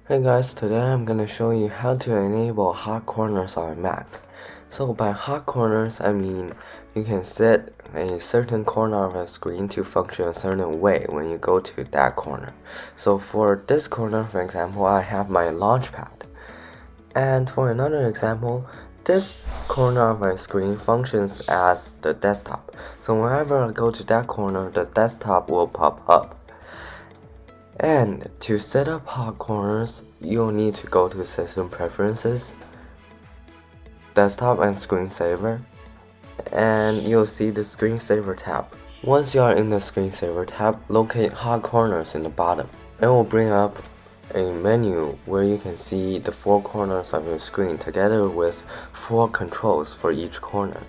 Hey guys, today I'm gonna show you how to enable hot corners on Mac. So by hot corners, I mean you can set a certain corner of a screen to function a certain way when you go to that corner. So for this corner, for example, I have my launchpad. And for another example, this corner of my screen functions as the desktop. So whenever I go to that corner, the desktop will pop up. And to set up hot corners, you'll need to go to System Preferences, Desktop and Screensaver, and you'll see the Screensaver tab. Once you are in the Screensaver tab, locate Hot Corners in the bottom. It will bring up a menu where you can see the four corners of your screen together with four controls for each corner.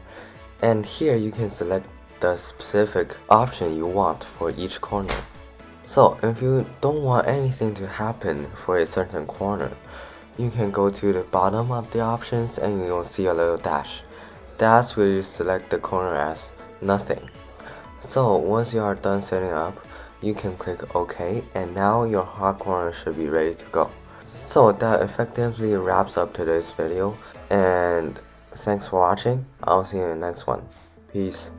And here you can select the specific option you want for each corner. So if you don't want anything to happen for a certain corner, you can go to the bottom of the options and you'll see a little dash. That's where you select the corner as nothing. So once you are done setting up, you can click OK, and now your hot corner should be ready to go. So that effectively wraps up today's video, and thanks for watching. I'll see you in the next one. Peace.